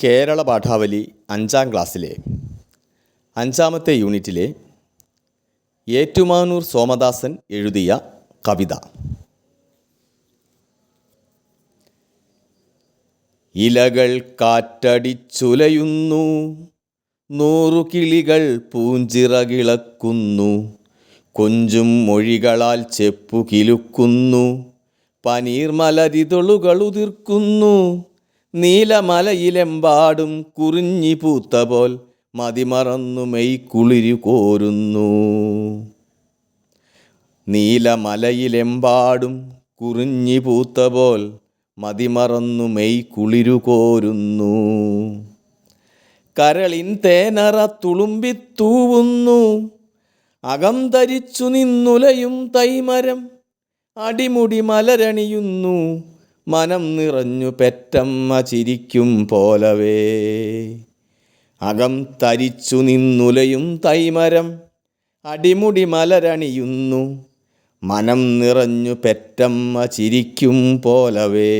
കേരള പാഠാവലി 5ാം ക്ലാസ്സിലെ 5ാമത്തെ യൂണിറ്റിലെ ഏറ്റുമാനൂർ സോമദാസൻ എഴുതിയ കവിത. ഇലകൾ കാറ്റടിച്ചുലയുന്നു, 100 കിളികൾ പൂഞ്ചിറകിളക്കുന്നു, കൊഞ്ചും മൊഴികളാൽ ചെപ്പുകിലുക്കുന്നു, പനീർമലരിതളുകളുതിർക്കുന്നു, നീലമലയിലെമ്പാടും കുറിഞ്ഞി പൂത്ത പോൽ മതിമറന്നു മെയ് കുളിരു കോരുന്നു. നീലമലയിലെമ്പാടും കുറിഞ്ഞി പൂത്ത പോൽ മതിമറന്നു മെയ് കുളിരു കോരുന്നു. കരളിൻ തേനറ തുളുമ്പിത്തൂവുന്നു, അകം ധരിച്ചു നിന്നുലയും തൈമരം, അടിമുടി മലരണിയുന്നു, മനം നിറഞ്ഞു പെറ്റമ്മ ചിരിക്കും പോലവേ. അകം തരിച്ചു നിന്നുലയും തൈമരം, അടിമുടി മലരണിയുന്നു, മനം നിറഞ്ഞു പെറ്റമ്മ ചിരിക്കും പോലവേ.